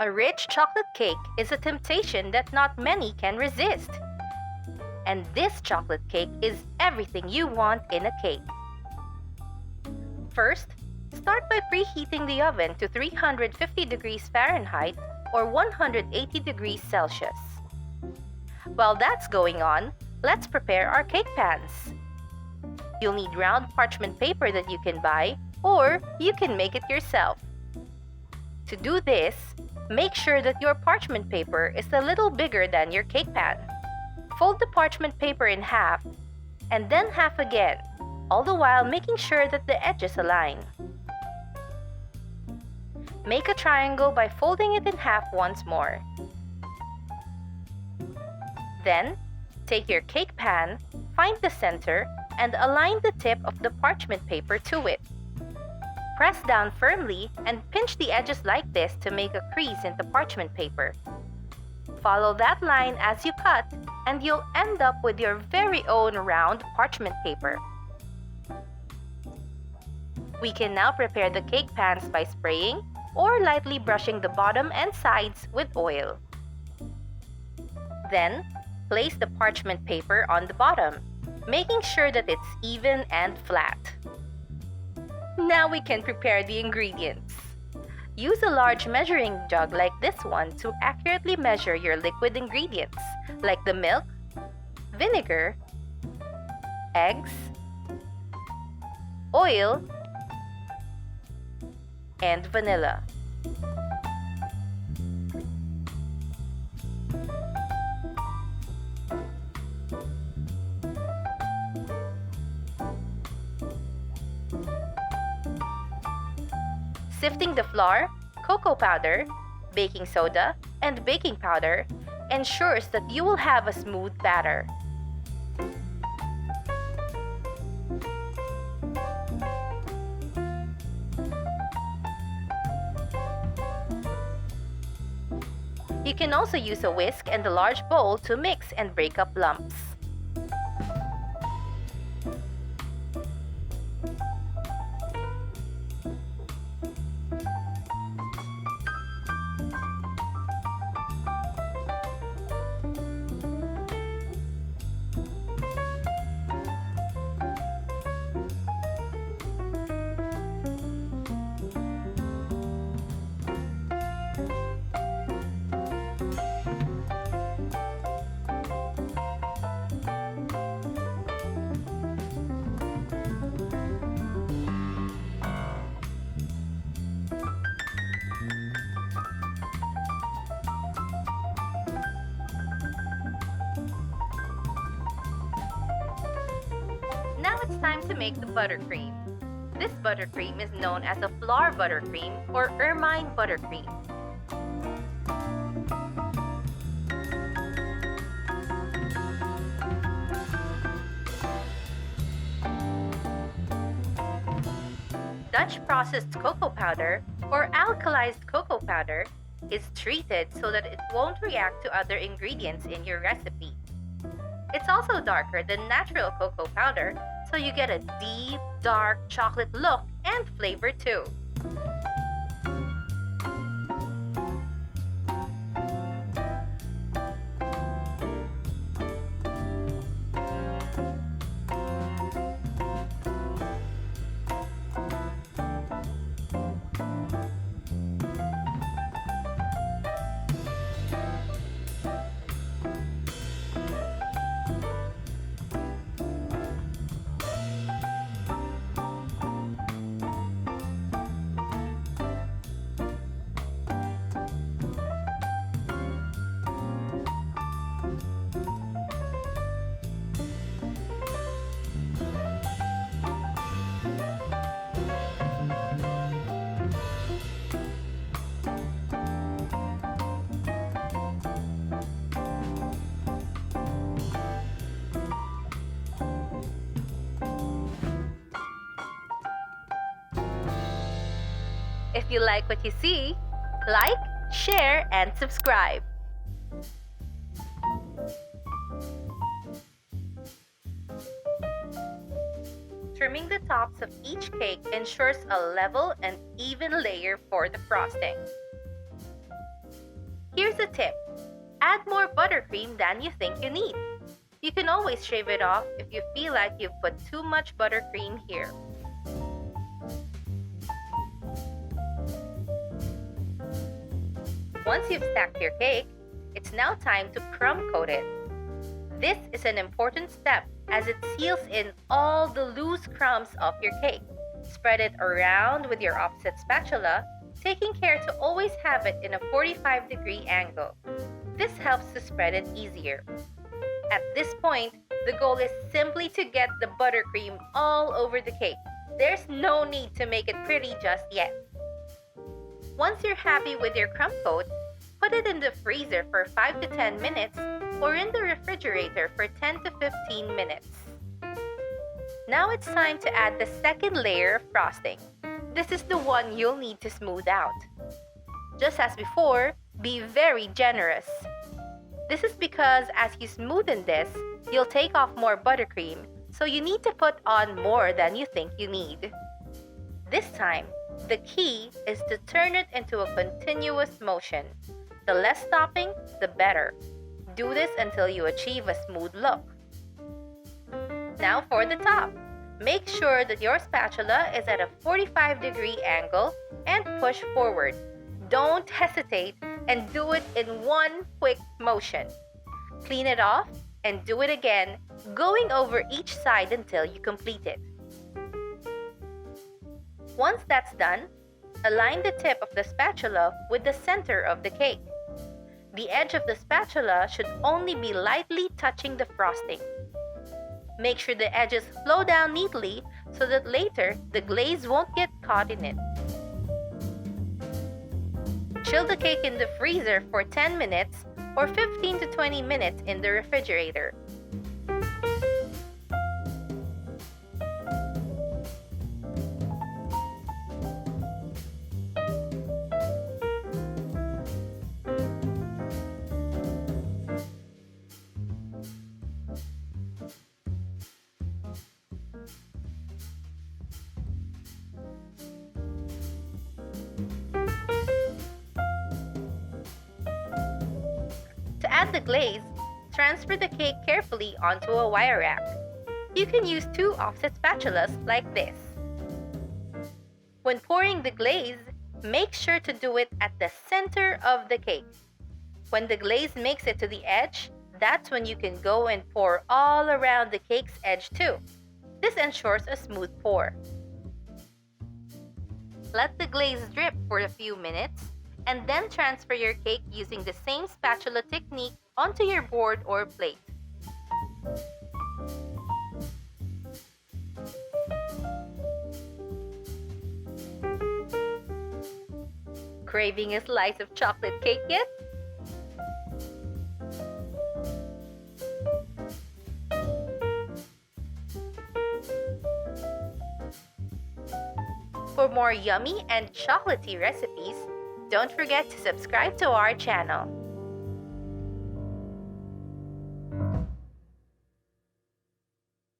A rich chocolate cake is a temptation that not many can resist. And this chocolate cake is everything you want in a cake. First, start by preheating the oven to 350 degrees Fahrenheit or 180 degrees Celsius. While that's going on, let's prepare our cake pans. You'll need round parchment paper that you can buy, or you can make it yourself. To do this, make sure that your parchment paper is a little bigger than your cake pan. Fold the parchment paper in half, and then half again, all the while making sure that the edges align. Make a triangle by folding it in half once more. Then, take your cake pan, find the center, and align the tip of the parchment paper to it. Press down firmly and pinch the edges like this to make a crease in the parchment paper. Follow that line as you cut, and you'll end up with your very own round parchment paper. We can now prepare the cake pans by spraying or lightly brushing the bottom and sides with oil. Then, place the parchment paper on the bottom, making sure that it's even and flat. Now we can prepare the ingredients. Use a large measuring jug like this one to accurately measure your liquid ingredients, like the milk, vinegar, eggs, oil, and vanilla. Sifting the flour, cocoa powder, baking soda, and baking powder ensures that you will have a smooth batter. You can also use a whisk and a large bowl to mix and break up lumps. Now it's time to make the buttercream. This buttercream is known as a flour buttercream or ermine buttercream. Dutch processed cocoa powder or alkalized cocoa powder is treated so that it won't react to other ingredients in your recipe. It's also darker than natural cocoa powder, so you get a deep, dark chocolate look and flavor too. If you like what you see, like, share, and subscribe. Trimming the tops of each cake ensures a level and even layer for the frosting. Here's a tip. Add more buttercream than you think you need. You can always shave it off if you feel like you've put too much buttercream here. Once you've stacked your cake, it's now time to crumb coat it. This is an important step as it seals in all the loose crumbs of your cake. Spread it around with your offset spatula, taking care to always have it in a 45-degree angle. This helps to spread it easier. At this point, the goal is simply to get the buttercream all over the cake. There's no need to make it pretty just yet. Once you're happy with your crumb coat, put it in the freezer for 5 to 10 minutes or in the refrigerator for 10 to 15 minutes. Now it's time to add the second layer of frosting. This is the one you'll need to smooth out. Just as before, be very generous. This is because as you smoothen this, you'll take off more buttercream, so you need to put on more than you think you need. This time, the key is to turn it into a continuous motion. The less stopping, the better. Do this until you achieve a smooth look. Now for the top. Make sure that your spatula is at a 45-degree angle and push forward. Don't hesitate and do it in one quick motion. Clean it off and do it again, going over each side until you complete it. Once that's done, align the tip of the spatula with the center of the cake. The edge of the spatula should only be lightly touching the frosting. Make sure the edges flow down neatly so that later the glaze won't get caught in it. Chill the cake in the freezer for 10 minutes or 15 to 20 minutes in the refrigerator. To add the glaze, transfer the cake carefully onto a wire rack. You can use 2 offset spatulas like this. When pouring the glaze, make sure to do it at the center of the cake. When the glaze makes it to the edge, that's when you can go and pour all around the cake's edge too. This ensures a smooth pour. Let the glaze drip for a few minutes and then transfer your cake using the same spatula technique onto your board or plate. Craving a slice of chocolate cake yet? For more yummy and chocolatey recipes, don't forget to subscribe to our channel.